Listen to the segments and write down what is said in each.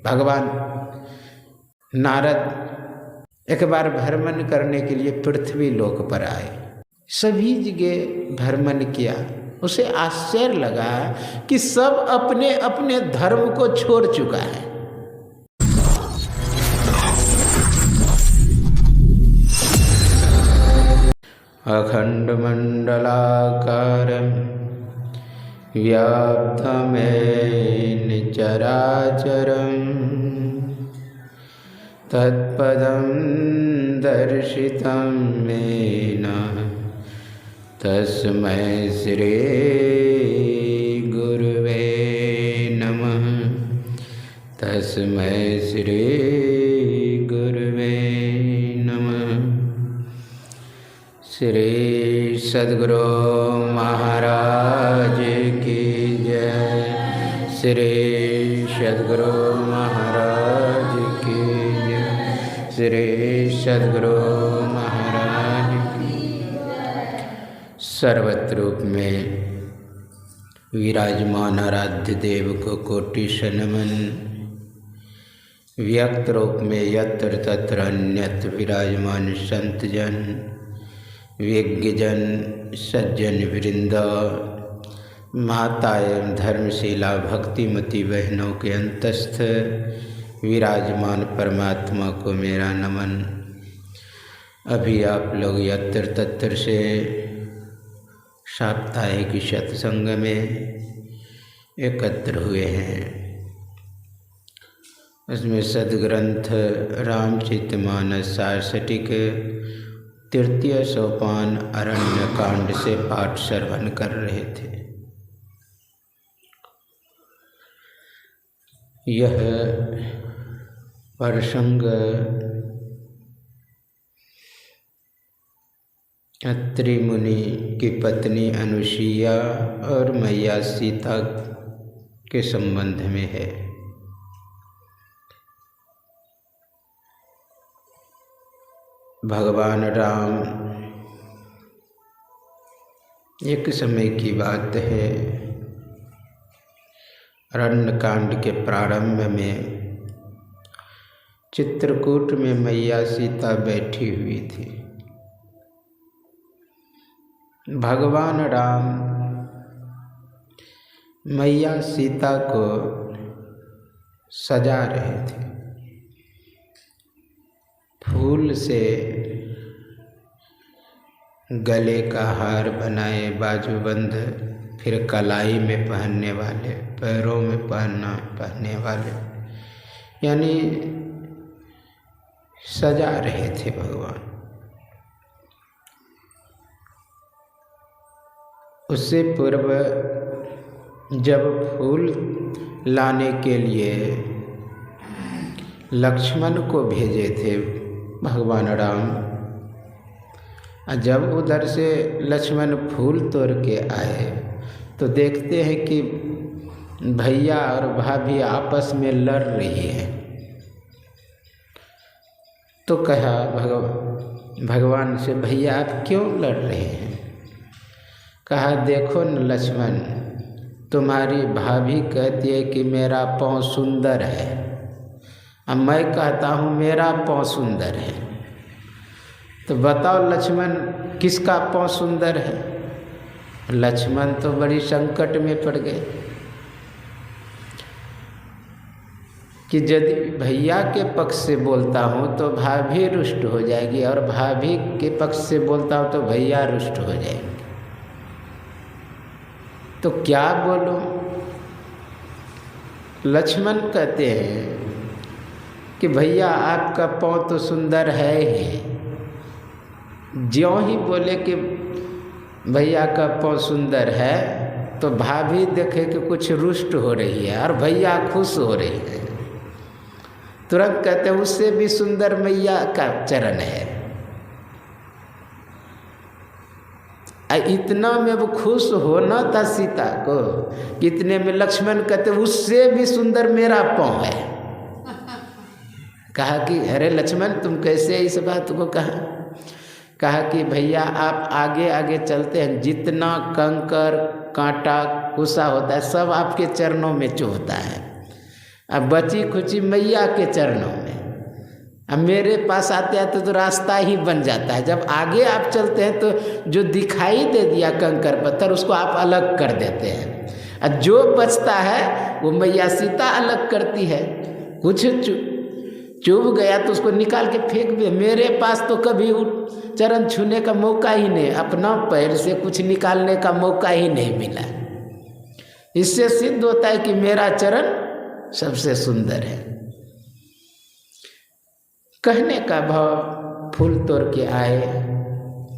भगवान नारद एक बार भ्रमण करने के लिए पृथ्वी लोक पर आए, सभी जगह भ्रमण किया। उसे आश्चर्य लगा कि सब अपने अपने धर्म को छोड़ चुका है। अखंड मंडलाकारं व्याप्तमेन चराचरं तत्पदं दर्शितं येन तस्मै श्री गुरुवे नमः। तस्मै श्री गुरुवे नमः। श्री सद्गुरु महाराज की जय। श्री सद्गुरु महाराज की जय। श्री सद्गुरु महाराज की। सर्वत्र रूप में विराजमान आराध्य देव को कोटि नमन। व्यक्त रूप में यत्र तत्र अन्यत्र विराजमान संत जन, विज्ञजन, सज्जन वृंद, माता एवं धर्मशिला भक्तिमती बहनों के अंतस्थ विराजमान परमात्मा को मेरा नमन। अभी आप लोग यत्र तत्र से साप्ताहिक सत्संग में एकत्र हुए हैं। उसमें सद्ग्रंथ रामचरितमानस सारस्वतिक तृतीय सोपान अरण्य कांड से पाठ श्रवण कर रहे थे। यह प्रसंग अत्रि मुनि की पत्नी अनुसुईया और मैया सीता के संबंध में है। भगवान राम, एक समय की बात है, अरण्यकांड के प्रारंभ में चित्रकूट में मैया सीता बैठी हुई थी। भगवान राम मैया सीता को सजा रहे थे। फूल से गले का हार बनाए, बाजूबंद, फिर कलाई में पहनने वाले, पैरों में पहनने वाले, यानी सजा रहे थे भगवान। उससे पूर्व जब फूल लाने के लिए लक्ष्मण को भेजे थे भगवान राम, जब उधर से लक्ष्मण फूल तोड़ के आए तो देखते हैं कि भैया और भाभी आपस में लड़ रही है। तो कहा भगवान से, भैया आप क्यों लड़ रहे हैं? कहा, देखो न लक्ष्मण, तुम्हारी भाभी कहती है कि मेरा पाँव सुंदर है, अब मैं कहता हूँ मेरा पाँव सुंदर है, तो बताओ लक्ष्मण किसका पाँव सुंदर है? लक्ष्मण तो बड़ी संकट में पड़ गए कि यदि भैया के पक्ष से बोलता हूँ तो भाभी रुष्ट हो जाएगी, और भाभी के पक्ष से बोलता हूँ तो भैया रुष्ट हो जाएंगे, तो क्या बोलूं? लक्ष्मण कहते हैं कि भैया आपका पाँव तो सुंदर है ही। ज्यों ही बोले कि भैया का पाँव सुंदर है तो भाभी देखे कि कुछ रुष्ट हो रही है और भैया खुश हो रही है। तुरंत कहते हैं उससे भी सुंदर मैया का चरण है। इतना में वो खुश होना था सीता को, कितने में लक्ष्मण कहते उससे भी सुंदर मेरा पाँव है। कहा कि अरे लक्ष्मण तुम कैसे इस बात को कहा कि भैया आप आगे आगे चलते हैं, जितना कंकर कांटा कुसा होता है सब आपके चरणों में चुभता है, अब बची खुची मैया के चरणों में। अब मेरे पास आते आते तो रास्ता ही बन जाता है। जब आगे आप चलते हैं तो जो दिखाई दे दिया कंकर पत्थर उसको आप अलग कर देते हैं, और जो बचता है वो मैया सीता अलग करती है। कुछ चुभ गया तो उसको निकाल के फेंक दे। मेरे पास तो कभी चरण छूने का मौका ही नहीं, अपना पैर से कुछ निकालने का मौका ही नहीं मिला। इससे सिद्ध होता है कि मेरा चरण सबसे सुंदर है। कहने का भाव, फूल तोड़ के आए,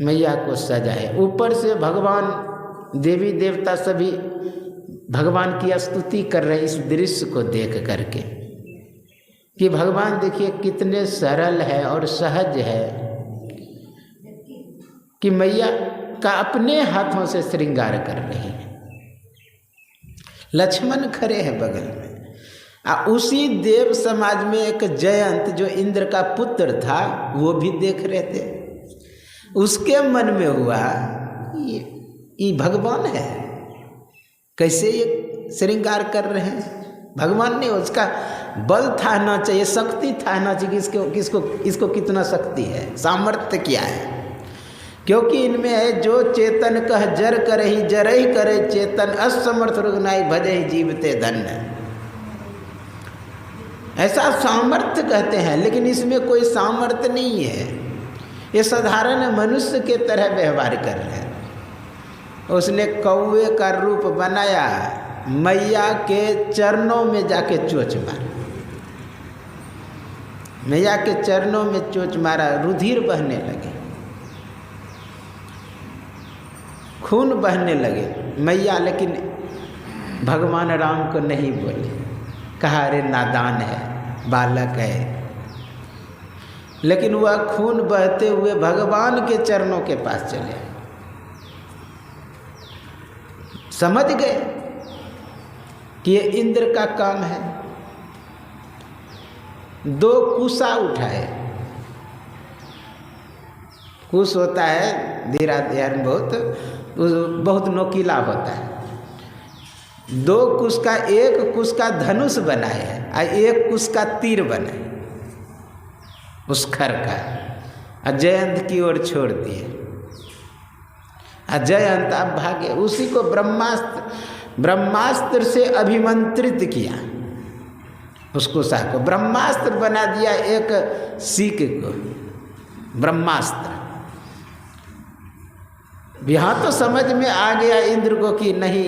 मैया को सजाए। ऊपर से भगवान देवी देवता सभी भगवान की स्तुति कर रहे इस दृश्य को देख करके कि भगवान देखिए कितने सरल है और सहज है कि मैया का अपने हाथों से श्रृंगार कर रही है। लक्ष्मण खड़े हैं बगल में। उसी देव समाज में एक जयंत जो इंद्र का पुत्र था वो भी देख रहे थे। उसके मन में हुआ ये भगवान है, कैसे ये श्रृंगार कर रहे हैं। भगवान ने, उसका बल था ना चाहिए, शक्ति था ना चाहिए, इसको कितना शक्ति है, सामर्थ्य क्या है। क्योंकि इनमें है जो चेतन कह जर करही जरही करे चेतन, असमर्थ रुग्नाई भजहि जीवते धन्य। ऐसा सामर्थ्य कहते हैं, लेकिन इसमें कोई सामर्थ्य नहीं है। ये साधारण मनुष्य के तरह व्यवहार कर रहे हैं। उसने कौवे का रूप बनाया, मैया के चरणों में जाके चोंच मारा, मैया के चरणों में चोंच मारा, रुधिर बहने लगे, खून बहने लगे। मैया लेकिन भगवान राम को नहीं बोली, कहा अरे नादान है, बालक है। लेकिन वह खून बहते हुए भगवान के चरणों के पास चले। समझ गए कि ये इंद्र का काम है। 2 कुशा उठाए। कुश होता है धीरा ध्यान, बहुत नोकीला होता है। 2 कुश का, एक कुश का धनुष बनाए है और एक कुश का तीर बनाए उस खर का, और जयंत की ओर छोड़ दिए। और जयंत अब भागे। उसी को ब्रह्मास्त्र से अभिमंत्रित किया। उस कुशा को ब्रह्मास्त्र बना दिया, एक सीख को ब्रह्मास्त्र। यहाँ तो समझ में आ गया इंद्र को कि नहीं,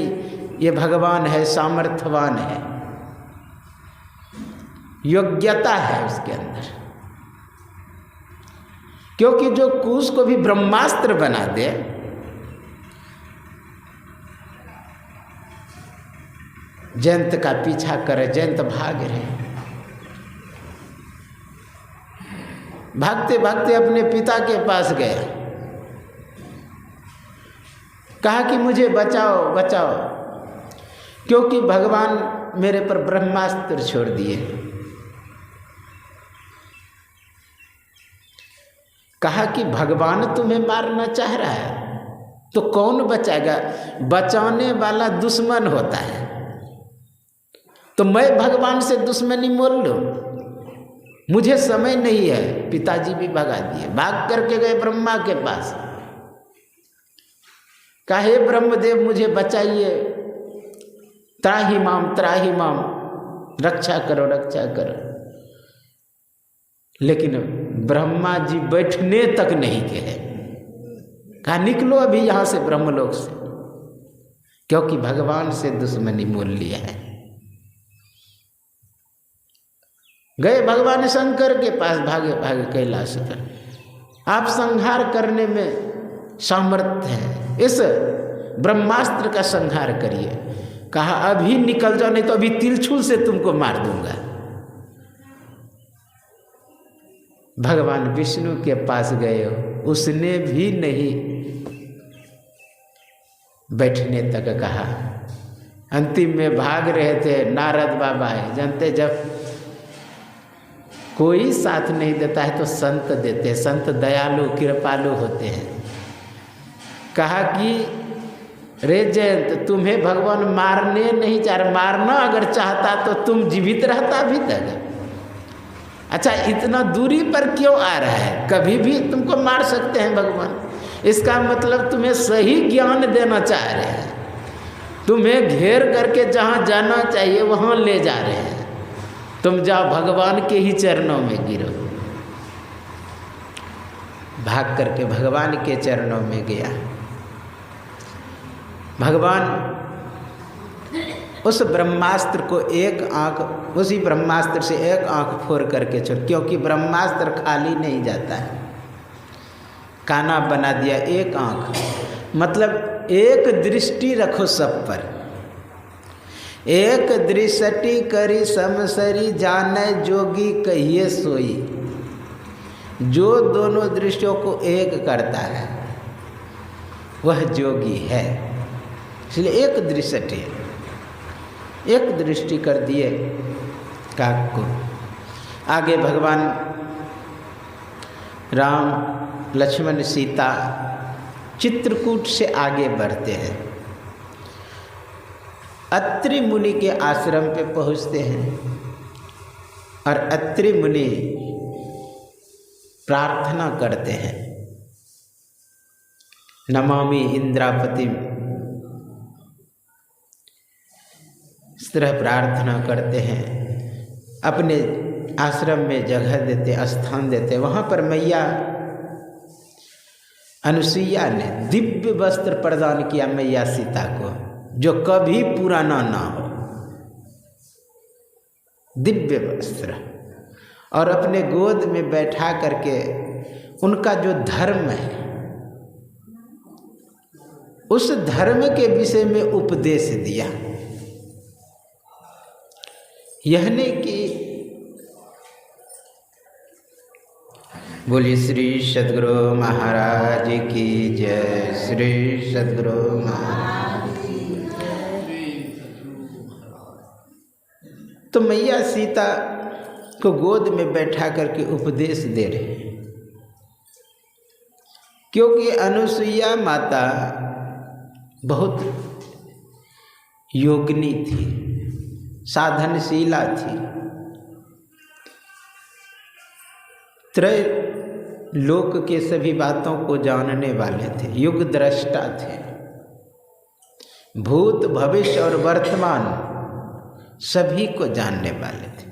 ये भगवान है, सामर्थ्यवान है, योग्यता है उसके अंदर। क्योंकि जो कुश को भी ब्रह्मास्त्र बना दे, जयंत का पीछा करे, जयंत भाग रहे। भागते भागते अपने पिता के पास गया, कहा कि मुझे बचाओ बचाओ, क्योंकि भगवान मेरे पर ब्रह्मास्त्र छोड़ दिए। कहा कि भगवान तुम्हें मारना चाह रहा है तो कौन बचाएगा? बचाने वाला दुश्मन होता है। तो मैं भगवान से दुश्मनी मोल लूं? मुझे समय नहीं है। पिताजी भी भगा दिए, भाग करके गए ब्रह्मा के पास। कहा हे ब्रह्मदेव मुझे बचाइए, त्राहि माम, रक्षा करो रक्षा करो। लेकिन ब्रह्मा जी बैठने तक नहीं गए। कहा निकलो अभी यहाँ से ब्रह्मलोक से, क्योंकि भगवान से दुश्मनी मोल लिया है। गए भगवान शंकर के पास, भागे भागे कैलाश पर। आप संहार करने में सामर्थ्य है, इस ब्रह्मास्त्र का संहार करिए। कहा अभी निकल जाओ, नहीं तो अभी तिलछुल से तुमको मार दूंगा। भगवान विष्णु के पास गए, उसने भी नहीं बैठने तक कहा। अंतिम में भाग रहे थे, नारद बाबा है, जानते जब कोई साथ नहीं देता है तो संत देते हैं। संत दयालु कृपालु होते हैं। कहा कि रे जयंत, तुम्हें भगवान मारने नहीं चाह रहे, मारना अगर चाहता तो तुम जीवित रहता अभी तक। अच्छा, इतना दूरी पर क्यों आ रहा है? कभी भी तुमको मार सकते हैं भगवान। इसका मतलब तुम्हें सही ज्ञान देना चाह रहे हैं, तुम्हें घेर करके जहाँ जाना चाहिए वहाँ ले जा रहे हैं। तुम जाओ भगवान के ही चरणों में गिरो। भाग करके भगवान के चरणों में गया। भगवान उस ब्रह्मास्त्र को एक आंख, उसी ब्रह्मास्त्र से एक आंख फोड़ करके छोड़, क्योंकि ब्रह्मास्त्र खाली नहीं जाता है। काना बना दिया एक आंख, मतलब एक दृष्टि रखो सब पर। एक दृष्टि करी समसरी, जाने जोगी कहिए सोई। जो दोनों दृष्टियों को एक करता है वह जोगी है। इसलिए एक दृष्टि, एक दृष्टि कर दिए काक को। आगे भगवान राम, लक्ष्मण, सीता चित्रकूट से आगे बढ़ते हैं। अत्रि मुनि के आश्रम पे पहुँचते हैं और अत्रि मुनि प्रार्थना करते हैं, नमामि इंद्रापतिम। इस तरह प्रार्थना करते हैं, अपने आश्रम में जगह देते, स्थान देते। वहाँ पर मैया अनुसुईया ने दिव्य वस्त्र प्रदान किया मैया सीता को, जो कभी पुराना ना हो, दिव्य वस्त्र। और अपने गोद में बैठा करके उनका जो धर्म है उस धर्म के विषय में उपदेश दिया। यह नहीं कि बोलिए श्री सद्गुरु महाराज की जय, श्री सद्गुरु महाराज की जय। तो मैया सीता को गोद में बैठा करके उपदेश दे रहे हैं, क्योंकि अनुसुईया माता बहुत योगिनी थी, साधनशीला थी, त्रय लोक के सभी बातों को जानने वाले थे, युग दृष्टा थे, भूत भविष्य और वर्तमान सभी को जानने वाले थे।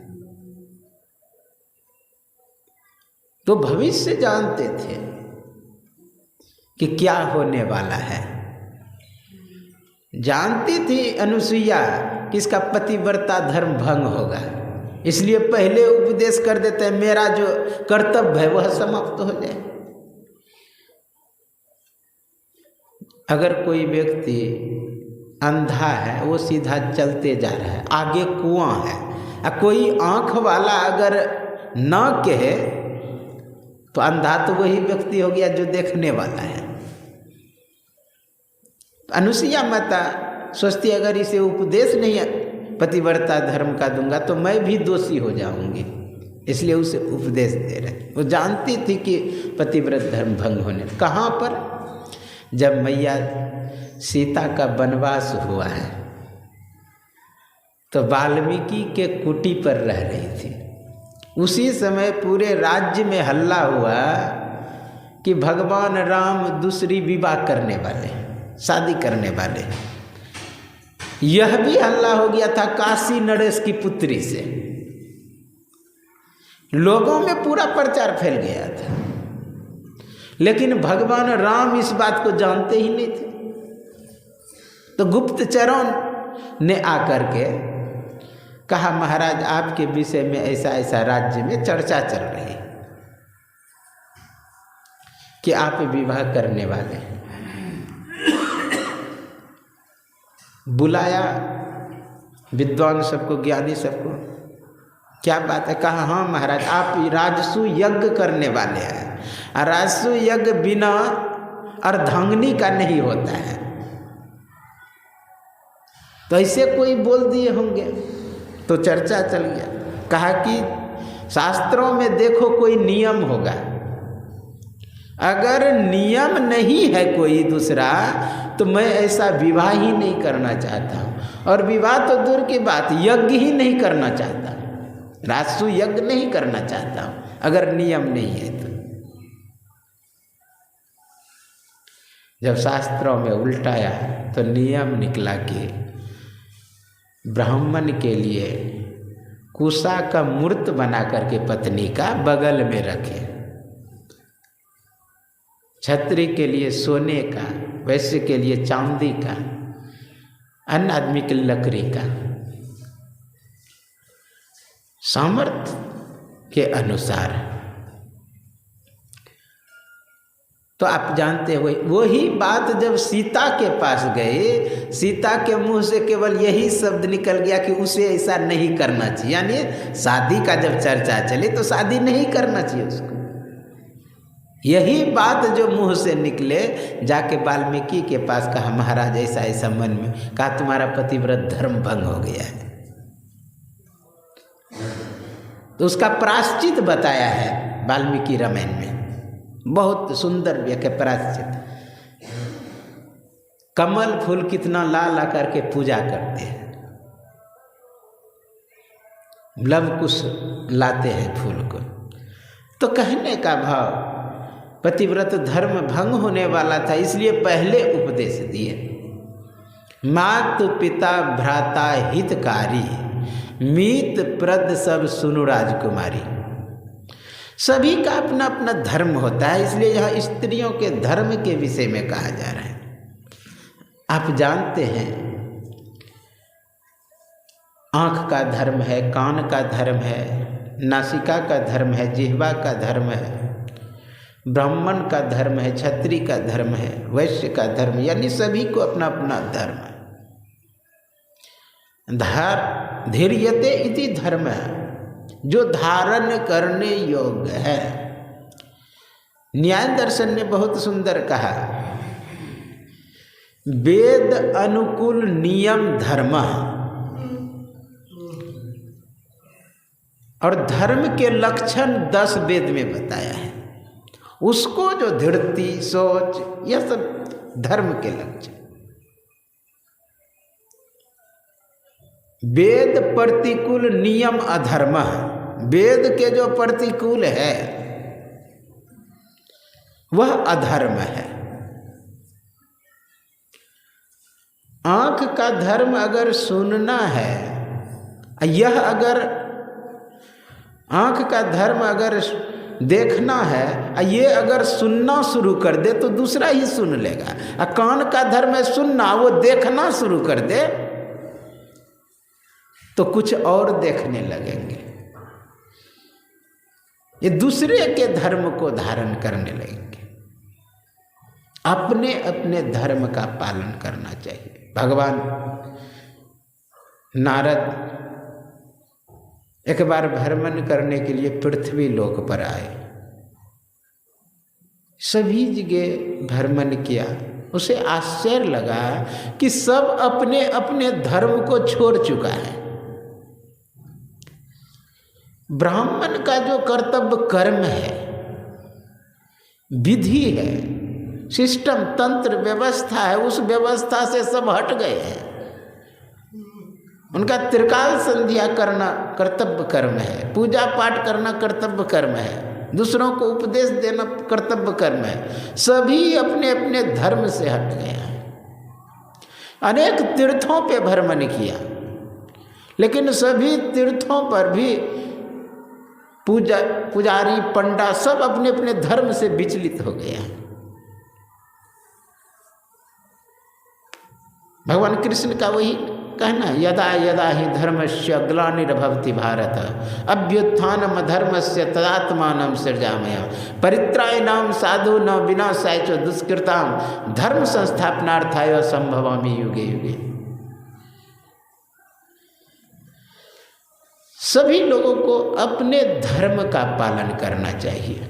तो भविष्य जानते थे कि क्या होने वाला है। जानती थी अनुसुईया कि इसका पतिव्रता धर्म भंग होगा, इसलिए पहले उपदेश कर देते हैं, मेरा जो कर्तव्य है वह समाप्त हो जाए। अगर कोई व्यक्ति अंधा है, वो सीधा चलते जा रहा है, आगे कुआं है, और कोई आँख वाला अगर न कहे तो अंधा तो वही व्यक्ति हो गया जो देखने वाला है। अनुसुईया माता सोचती अगर इसे उपदेश नहीं पतिव्रता धर्म का दूंगा तो मैं भी दोषी हो जाऊंगी, इसलिए उसे उपदेश दे रहे। वो जानती थी कि पतिव्रत धर्म भंग होने। कहाँ पर? जब मैया सीता का वनवास हुआ है तो वाल्मीकि के कुटी पर रह रही थी। उसी समय पूरे राज्य में हल्ला हुआ कि भगवान राम दूसरी विवाह करने वाले, शादी करने वाले। यह भी हल्ला हो गया था काशी नरेश की पुत्री से, लोगों में पूरा प्रचार फैल गया था। लेकिन भगवान राम इस बात को जानते ही नहीं थे। तो गुप्तचरों ने आकर के कहा, महाराज आपके विषय में ऐसा ऐसा राज्य में चर्चा चल रही है कि आप विवाह करने वाले हैं। बुलाया विद्वान सबको, ज्ञानी सबको, क्या बात है? कहा हाँ महाराज, आप राजसु यज्ञ करने वाले हैं, और राजसु यज्ञ बिना अर्धांगिनी का नहीं होता है। तो ऐसे कोई बोल दिए होंगे, तो चर्चा चल गया। कहा कि शास्त्रों में देखो कोई नियम होगा, अगर नियम नहीं है कोई दूसरा तो मैं ऐसा विवाह ही नहीं करना चाहता हूँ। और विवाह तो दूर की बात, यज्ञ ही नहीं करना चाहता, राजसु यज्ञ नहीं करना चाहता हूँ अगर नियम नहीं है तो। जब शास्त्रों में उल्टाया तो नियम निकला कि ब्राह्मण के लिए कुशा का मूर्त बना करके पत्नी का बगल में रखे, क्षत्रिय के लिए सोने का, वैश्य के लिए चांदी का, अन्य आदमी के लिए लकड़ी का, सामर्थ्य के अनुसार। तो आप जानते हो वही बात जब सीता के पास गए, सीता के मुंह से केवल यही शब्द निकल गया कि उसे ऐसा नहीं करना चाहिए, यानी शादी का जब चर्चा चले तो शादी नहीं करना चाहिए उसको। यही बात जो मुंह से निकले, जाके वाल्मीकि के पास कहा महाराज ऐसा ऐसा मन में, कहा तुम्हारा पतिव्रत धर्म भंग हो गया है। तो उसका प्रायश्चित बताया है वाल्मीकि रामायण में, बहुत सुंदर व्याख्या प्रायश्चित। कमल फूल कितना ला ला करके पूजा करते हैं, लव कुश लाते हैं फूल को। तो कहने का भाव पतिव्रत धर्म भंग होने वाला था, इसलिए पहले उपदेश दिए, मातु पिता भ्राता हितकारी, मीत प्रद सब सुनु राजकुमारी। सभी का अपना अपना धर्म होता है, इसलिए यह स्त्रियों के धर्म के विषय में कहा जा रहा है। आप जानते हैं आँख का धर्म है, कान का धर्म है, नासिका का धर्म है, जिह्वा का धर्म है, ब्राह्मण का धर्म है, क्षत्रिय का धर्म है, वैश्य का धर्म, यानी सभी को अपना अपना धर्म है। धैर्यते इति धर्म है, जो धारण करने योग्य है। न्याय दर्शन ने बहुत सुंदर कहा, वेद अनुकूल नियम धर्म, और धर्म के लक्षण 10 वेद में बताया है। उसको जो धृति सोच, यह सब धर्म के लक्षण। वेद प्रतिकूल नियम अधर्म, वेद के जो प्रतिकूल है वह अधर्म है। आँख का धर्म अगर सुनना है, यह अगर आँख का धर्म अगर देखना है, ये अगर सुनना शुरू कर दे तो दूसरा ही सुन लेगा। कान का धर्म है सुनना, वो देखना शुरू कर दे तो कुछ और देखने लगेंगे, ये दूसरे के धर्म को धारण करने लगेंगे। अपने अपने धर्म का पालन करना चाहिए। भगवान नारद एक बार भ्रमण करने के लिए पृथ्वी लोक पर आए, सभी जगह भ्रमण किया। उसे आश्चर्य लगा कि सब अपने अपने धर्म को छोड़ चुका है। ब्राह्मण का जो कर्तव्य कर्म है, विधि है, सिस्टम, तंत्र, व्यवस्था है, उस व्यवस्था से सब हट गए हैं। उनका त्रिकाल संध्या करना कर्तव्य कर्म है, पूजा पाठ करना कर्तव्य कर्म है, दूसरों को उपदेश देना कर्तव्य कर्म है। सभी अपने अपने धर्म से हट गए हैं। अनेक तीर्थों पे भ्रमण किया, लेकिन सभी तीर्थों पर भी पुजारी पंडा सब अपने अपने धर्म से विचलित हो गए हैं। भगवान कृष्ण का वही कहना, यदा यदा ही धर्मस्य ग्लानिर्भवति भारत अभ्युत्थानम धर्मस्य तदात्मानं सृजामि परित्राणाय साधूनां विनाशाय च दुष्कृतां धर्म संस्थापनार्थाय संभवामि युगे युगे। सभी लोगों को अपने धर्म का पालन करना चाहिए।